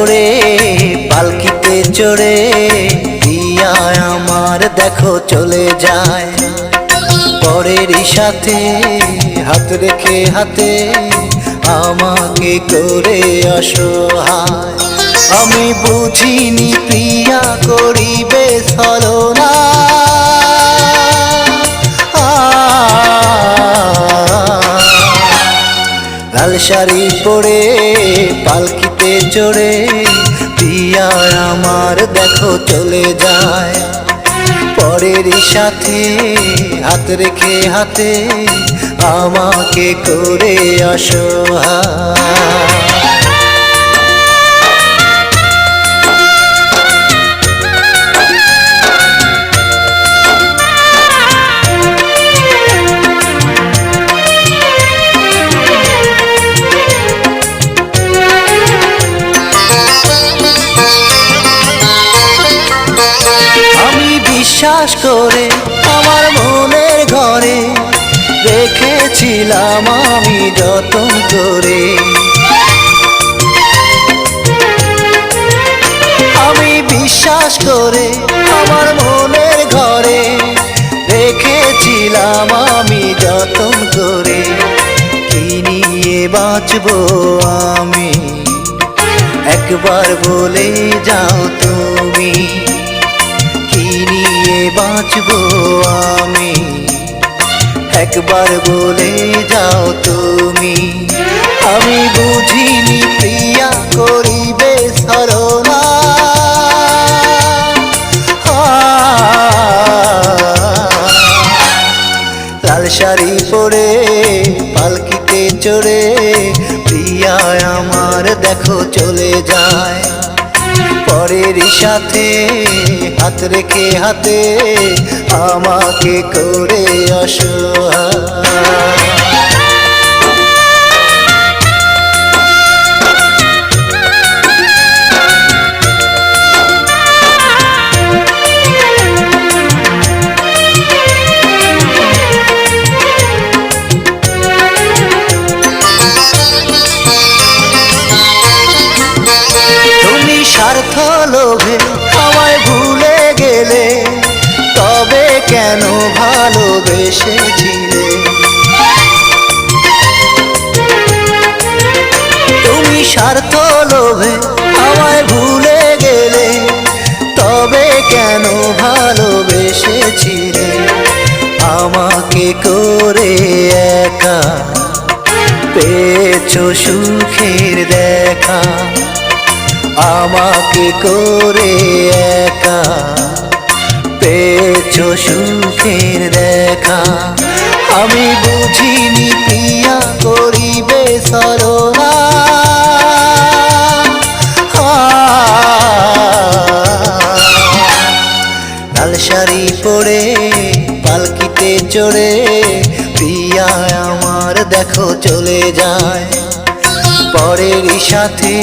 পড়ে পালকিতে চড়ে প্রিয়া আমার দেখো চলে যায়। পরেরই সাথে হাত রেখে হাতে আমাকে করে অসহায়। আমি বুঝিনি প্রিয়া করিবে ছলনা, লাল শাড়ি পরে পালকিতে চড়ে প্রিয়া আমার দেখো চলে যায়। পরেরই সাথে হাত রেখে হাতে আমাকে করে অসহায়। বিশ্বাস করে আমার মনের ঘরে রেখেছিলাম আমি যতন করে। আমি বিশ্বাস করে আমার মনের ঘরে রেখেছিলাম আমি যতন করে। কি নিয়ে বাঁচবো আমি একবার বলে যাও তুমি, বাঁচবো আমি একবার বলে যাও তুমি। আমি বুঝিনি প্রিয়া করিবে ছলনা, লাল শাড়ি পরে পালকিতে চড়ে প্রিয়া আমার দেখো চলে যায়। পরেরই সাথে হাত রেখে হাতে আমাকে করে অসহায়। স্বার্থ লোভে আমায় ভুলে গেলে, তবে কেন ভালোবেসেছিলে? তুমি স্বার্থ লোভে আমায় ভুলে গেলে, তবে কেন ভালোবেসেছিলে? আমাকে করে একা পেয়েছো সুখের দেখা, আমাকে করে একা পেয়েছো সুখের দেখা। আমি বুঝিনি প্রিয়া করিবে ছলনা, লাল শাড়ি পরে পালকিতে চড়ে প্রিয়া আমার দেখো চলে যায়। পরেরই সাথে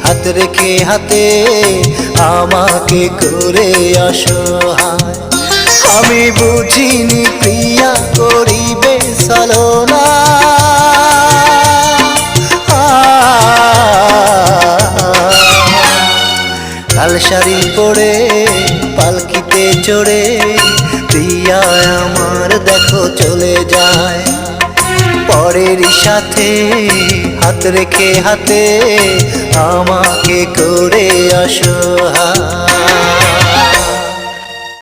হাত রেখে হাতে আমাকে করে অসহায়। আমি বুঝিনি প্রিয়া করিবে ছলনা, লাল শাড়ি পরে পালকিতে চড়ে প্রিয়া আমার দেখো চলে যায়। পরেরই সাথে হাত রেখে হাতে আমাকে করে অসহায়।